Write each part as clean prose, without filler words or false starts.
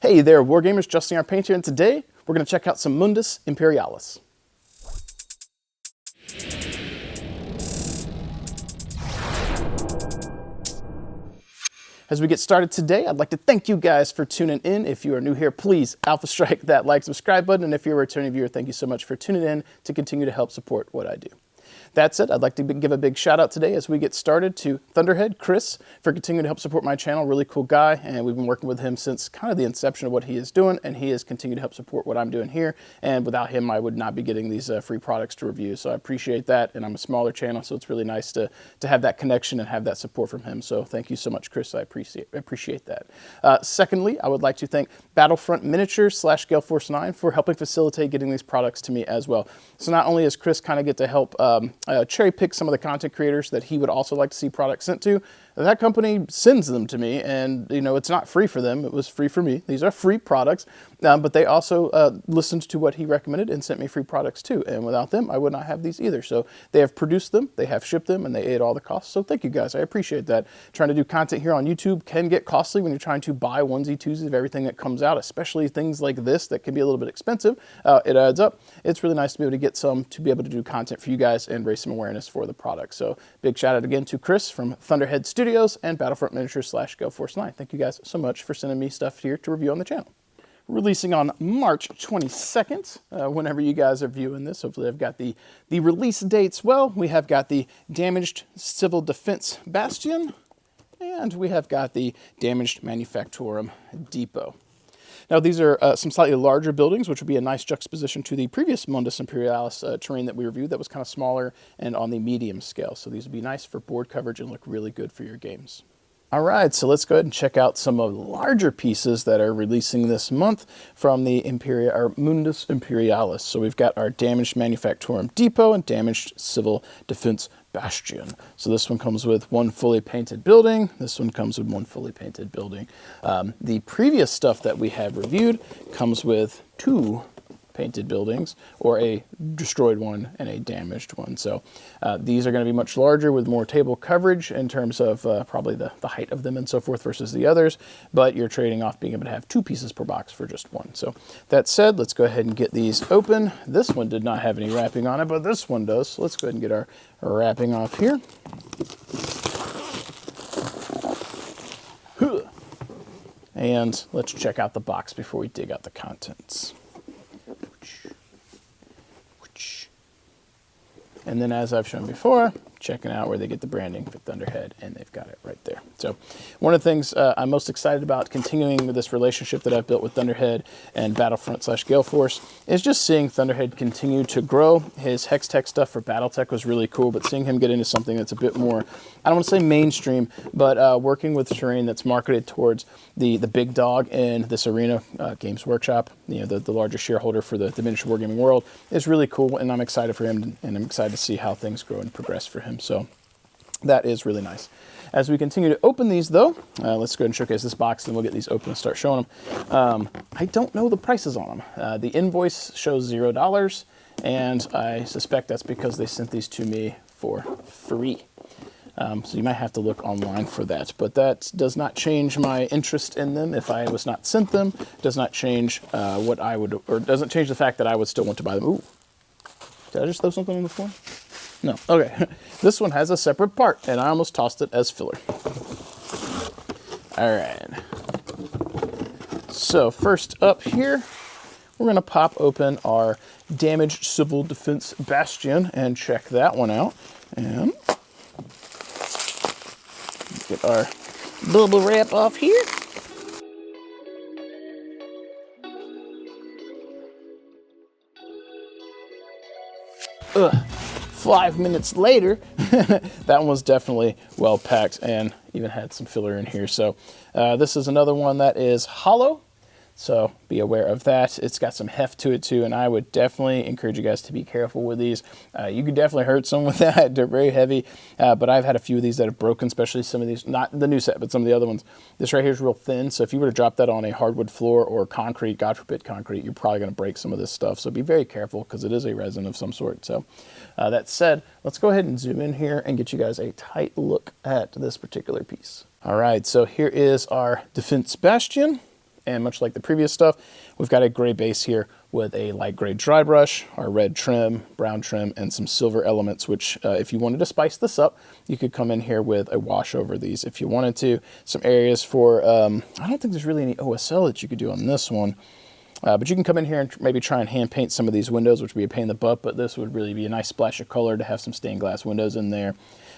Hey there, Wargamers, Justin our Paint here, and today we're going to check out some Mundus Imperialis. As we get started today, I'd like to thank you guys for tuning in. If you are new here, please alpha strike that like, subscribe button, and if you're a returning viewer, thank you so much for tuning in to continue to help support what I do. That said, I'd like to give a big shout out today as we get started to Thunderhead, Chris, for continuing to help support my channel. Really cool guy, and we've been working with him since kind of the inception of what he is doing, and he has continued to help support what I'm doing here, and without him, I would not be getting these free products to review, so I appreciate that, and I'm a smaller channel, so it's really nice to have that connection and have that support from him, so thank you so much, Chris. I appreciate that. Secondly, I would like to thank Battlefront Miniatures / Gale Force 9 for helping facilitate getting these products to me as well. So not only does Chris kind of get to help cherry pick some of the content creators that he would also like to see products sent to, that company sends them to me, and you know, it's not free for them, it was free for me. These are free products, but they also listened to what he recommended and sent me free products too, and without them I would not have these either. So they have produced them, they have shipped them, and they ate all the costs, so thank you guys, I appreciate that. Trying to do content here on YouTube can get costly when you're trying to buy onesie twosies of everything that comes out, especially things like this that can be a little bit expensive. It adds up. It's really nice to be able to get some to be able to do content for you guys and raise some awareness for the product. So big shout out again to Chris from Thunderheadstudios and Battlefront Miniatures / Gale Force 9. Thank you guys so much for sending me stuff here to review on the channel. Releasing on March 22nd, whenever you guys are viewing this. Hopefully I've got the release dates well. We have got the Damaged Civil Defense Bastian, and we have got the Damaged Manfactorium Depot. Now these are some slightly larger buildings, which would be a nice juxtaposition to the previous Mundus Imperialis terrain that we reviewed that was kind of smaller and on the medium scale. So these would be nice for board coverage and look really good for your games. All right, so let's go ahead and check out some of the larger pieces that are releasing this month from the Mundus Imperialis. So we've got our Damaged Manfactorium Depot and Damaged Civil Defense Bastian. So this one comes with one fully painted building. This one comes with one fully painted building. The previous stuff that we have reviewed comes with two painted buildings, or a destroyed one and a damaged one. So these are going to be much larger with more table coverage in terms of probably the height of them and so forth versus the others, but you're trading off being able to have two pieces per box for just one. So that said, let's go ahead and get these open. This one did not have any wrapping on it, but this one does. So let's go ahead and get our wrapping off here. And let's check out the box before we dig out the contents. And then, as I've shown before, checking out where they get the branding for Thunderhead, and they've got it right there. So one of the things I'm most excited about continuing this relationship that I've built with Thunderhead and Battlefront / Gale Force is just seeing Thunderhead continue to grow. His Hextech stuff for Battletech was really cool, but seeing him get into something that's a bit more, I don't want to say mainstream, but working with terrain that's marketed towards the big dog in this arena, Games Workshop, you know, the largest shareholder for the miniature wargaming world, is really cool, and I'm excited for him, and I'm excited to see how things grow and progress for him. So that is really nice. As we continue to open these though, let's go ahead and showcase this box and we'll get these open and start showing them. I don't know the prices on them. The invoice shows $0, and I suspect that's because they sent these to me for free. So you might have to look online for that, but that does not change my interest in them if I was not sent them. Does not change what I would, or doesn't change the fact that I would still want to buy them. Ooh, did I just throw something on the floor? No, okay. This one has a separate part, and I almost tossed it as filler. All right. So first up here, we're gonna pop open our Damaged Civil Defense Bastian and check that one out. And get our bubble wrap off here. Ugh. 5 minutes later, that one was definitely well packed and even had some filler in here. So this is another one that is hollow. So be aware of that. It's got some heft to it too, and I would definitely encourage you guys to be careful with these. You could definitely hurt someone with that. They're very heavy, but I've had a few of these that have broken, especially some of these, not the new set, but some of the other ones. This right here is real thin, so if you were to drop that on a hardwood floor or concrete, God forbid concrete, you're probably going to break some of this stuff. So be very careful because it is a resin of some sort. So that said, let's go ahead and zoom in here and get you guys a tight look at this particular piece. All right, so here is our Defense Bastian. And much like the previous stuff, we've got a gray base here with a light gray dry brush, our red trim, brown trim, and some silver elements, which if you wanted to spice this up, you could come in here with a wash over these if you wanted to. Some areas for, I don't think there's really any OSL that you could do on this one. But you can come in here and maybe try and hand paint some of these windows, which would be a pain in the butt, but this would really be a nice splash of color to have some stained glass windows in there.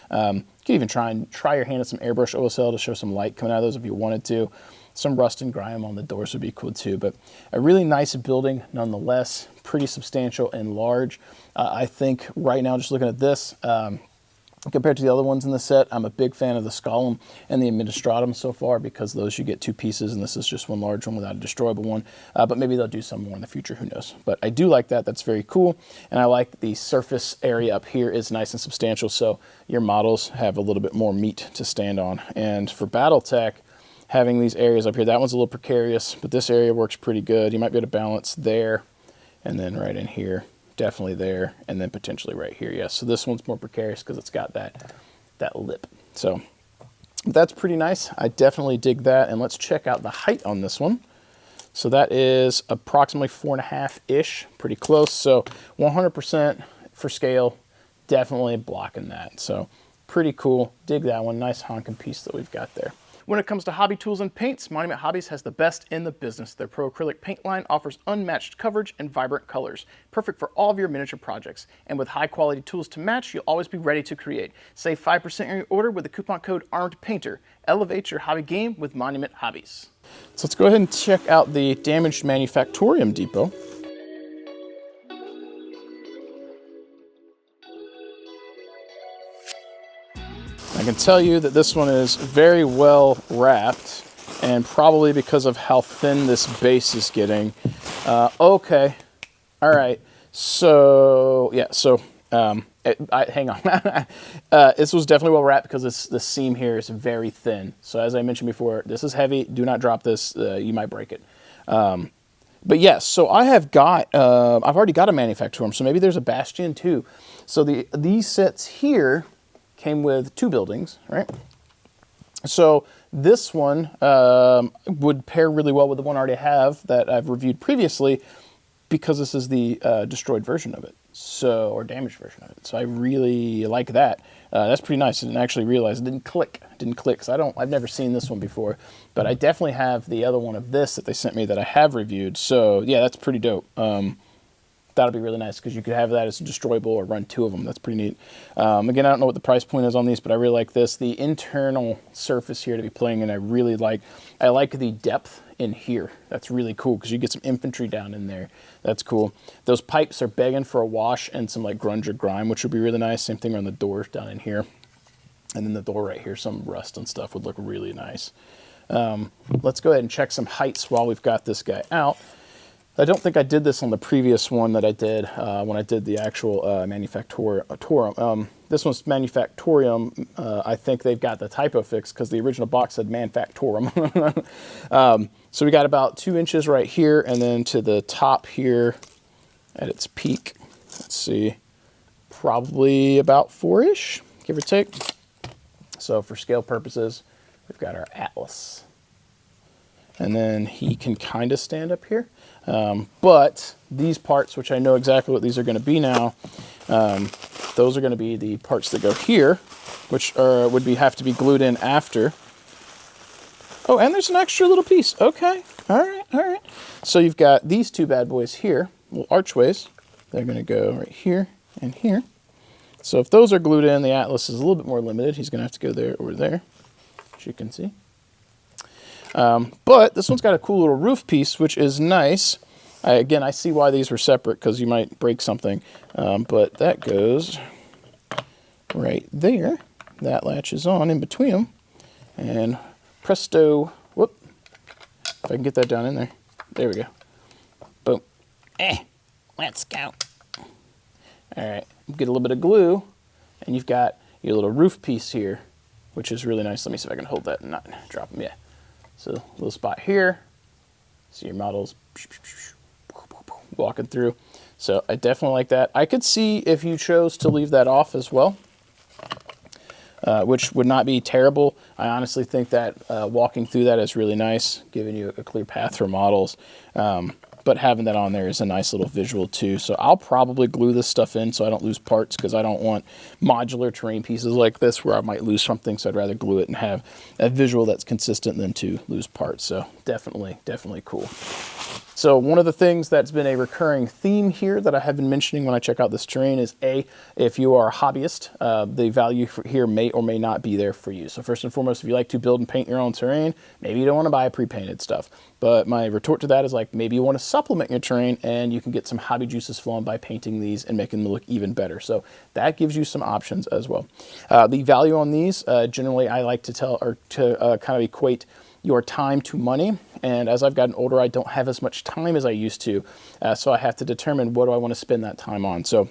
You can even try your hand at some airbrush OSL to show some light coming out of those if you wanted to. Some rust and grime on the doors would be cool too, but a really nice building nonetheless, pretty substantial and large. I think right now, just looking at this, compared to the other ones in the set, I'm a big fan of the Scholem and the Administratum so far, because those you get 2 pieces and this is just one large one without a destroyable one. But maybe they'll do some more in the future, who knows. But I do like that, that's very cool. And I like the surface area up here is nice and substantial, so your models have a little bit more meat to stand on. And for Battletech, having these areas up here, that one's a little precarious, but this area works pretty good. You might be able to balance there and then right in here. Definitely there, and then potentially right here. Yes, so this one's more precarious because it's got that lip. So that's pretty nice. I definitely dig that. And let's check out the height on this one. So that is approximately 4.5-ish, pretty close. So 100% for scale, definitely blocking that. So pretty cool. Dig that one. Nice honking piece that we've got there. When it comes to hobby tools and paints, Monument Hobbies has the best in the business. Their Pro Acrylic paint line offers unmatched coverage and vibrant colors, perfect for all of your miniature projects. And with high quality tools to match, you'll always be ready to create. Save 5% on your order with the coupon code ARMEDPAINTER. Elevate your hobby game with Monument Hobbies. So let's go ahead and check out the damaged Manfactorium depot. I can tell you that this one is very well wrapped, and probably because of how thin this base is getting. Okay, all right, so yeah, so hang on. This was definitely well wrapped because the seam here is very thin. So as I mentioned before, this is heavy. Do not drop this, you might break it. But yes, so I have got, I've already got a Manfactorium, so maybe there's a Bastian too. So these sets here came with 2 buildings, right? So this one would pair really well with the one I already have that I've reviewed previously, because this is the destroyed version of it, so, or damaged version of it. So I really like that. That's pretty nice. I didn't actually realize it didn't click. So I've never seen this one before, but I definitely have the other one of this that they sent me that I have reviewed. So yeah, that's pretty dope. That'll be really nice because you could have that as a destroyable or run 2 of them. That's pretty neat. Again, I don't know what the price point is on these, but I really like this. The internal surface here to be playing in, I really like. I like the depth in here. That's really cool because you get some infantry down in there. That's cool. Those pipes are begging for a wash and some like grunge or grime, which would be really nice. Same thing around the doors down in here. And then the door right here, some rust and stuff would look really nice. Let's go ahead and check some heights while we've got this guy out. I don't think I did this on the previous one that I did when I did the actual Manfactorium. This one's Manfactorium. I think they've got the typo fixed because the original box said Manfactorum. So we got about 2 inches right here, and then to the top here at its peak, let's see, probably about 4-ish, give or take. So for scale purposes, we've got our Atlas. And then he can kind of stand up here. But these parts, which I know exactly what these are going to be now, those are going to be the parts that go here, which would have to be glued in after. Oh, and there's an extra little piece. Okay, all right. So you've got these 2 bad boys here, little archways. They're going to go right here and here. So if those are glued in, the Atlas is a little bit more limited. He's going to have to go there or there, as you can see. But this one's got a cool little roof piece, which is nice. Again, I see why these were separate because you might break something. But that goes right there. That latches on in between them. And presto, whoop. If I can get that down in there. There we go. Boom. Let's go. All right, get a little bit of glue, and you've got your little roof piece here, which is really nice. Let me see if I can hold that and not drop them. Yeah. So a little spot here. See your models walking through. So I definitely like that. I could see if you chose to leave that off as well. which would not be terrible. I honestly think that walking through that is really nice, giving you a clear path for models. But having that on there is a nice little visual too. So I'll probably glue this stuff in so I don't lose parts, because I don't want modular terrain pieces like this where I might lose something. So I'd rather glue it and have a visual that's consistent than to lose parts. So definitely cool. So one of the things that's been a recurring theme here that I have been mentioning when I check out this terrain is if you are a hobbyist, the value here may or may not be there for you. So first and foremost, if you like to build and paint your own terrain, maybe you don't want to buy pre-painted stuff. But my retort to that is, like, maybe you want to supplement your terrain and you can get some hobby juices flowing by painting these and making them look even better. So that gives you some options as well. The value on these, generally I like to kind of equate your time to money. And as I've gotten older, I don't have as much time as I used to. So I have to determine what do I want to spend that time on. So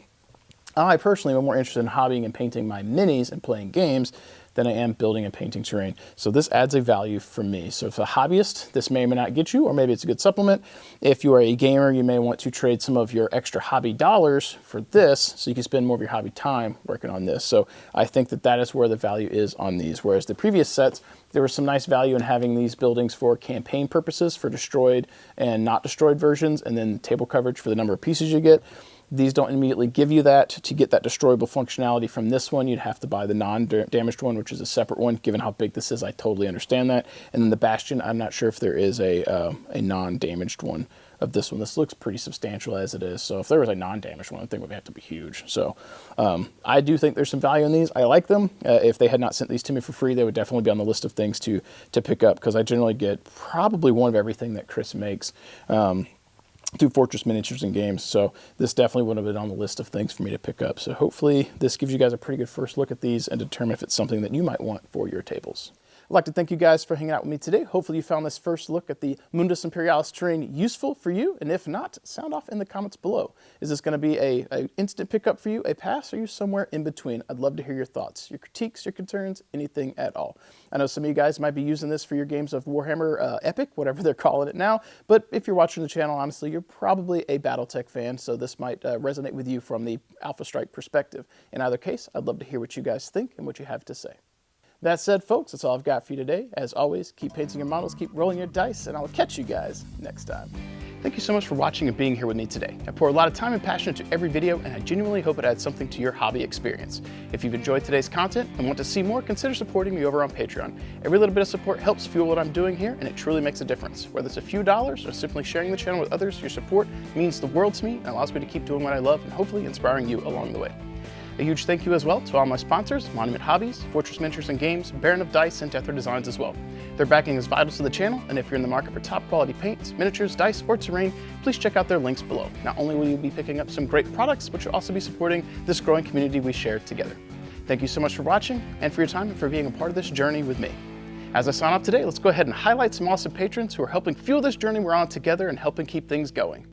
I personally am more interested in hobbying and painting my minis and playing games than I am building and painting terrain. So this adds a value for me. So if a hobbyist, this may or may not get you, or maybe it's a good supplement. If you are a gamer, you may want to trade some of your extra hobby dollars for this, so you can spend more of your hobby time working on this. So I think that that is where the value is on these. Whereas the previous sets, there was some nice value in having these buildings for campaign purposes, for destroyed and not destroyed versions, and then table coverage for the number of pieces you get. These don't immediately give you that. To get that destroyable functionality from this one, you'd have to buy the non-damaged one, which is a separate one. Given how big this is, I totally understand that. And then the Bastian, I'm not sure if there is a non-damaged one of this one. This looks pretty substantial as it is. So if there was a non-damaged one, I think it would have to be huge. So I do think there's some value in these. I like them. If they had not sent these to me for free, they would definitely be on the list of things to pick up, because I generally get probably one of everything that Chris makes through Fortress Miniatures and Games. So this definitely would have been on the list of things for me to pick up. So hopefully this gives you guys a pretty good first look at these and determine if it's something that you might want for your tables. I'd like to thank you guys for hanging out with me today. Hopefully you found this first look at the Mundus Imperialis terrain useful for you, and if not, sound off in the comments below. Is this going to be a instant pickup for you, a pass, or are you somewhere in between? I'd love to hear your thoughts, your critiques, your concerns, anything at all. I know some of you guys might be using this for your games of Warhammer Epic, whatever they're calling it now, but if you're watching the channel, honestly, you're probably a Battletech fan, so this might resonate with you from the Alpha Strike perspective. In either case, I'd love to hear what you guys think and what you have to say. That said, folks, that's all I've got for you today. As always, keep painting your models, keep rolling your dice, and I'll catch you guys next time. Thank you so much for watching and being here with me today. I pour a lot of time and passion into every video, and I genuinely hope it adds something to your hobby experience. If you've enjoyed today's content and want to see more, consider supporting me over on Patreon. Every little bit of support helps fuel what I'm doing here, and it truly makes a difference. Whether it's a few dollars or simply sharing the channel with others, your support means the world to me and allows me to keep doing what I love and hopefully inspiring you along the way. A huge thank you as well to all my sponsors, Monument Hobbies, Fortress Miniatures and Games, Baron of Dice, and Deathra Designs as well. Their backing is vital to the channel, and if you're in the market for top quality paints, miniatures, dice, or terrain, please check out their links below. Not only will you be picking up some great products, but you'll also be supporting this growing community we share together. Thank you so much for watching, and for your time, and for being a part of this journey with me. As I sign off today, let's go ahead and highlight some awesome patrons who are helping fuel this journey we're on together and helping keep things going.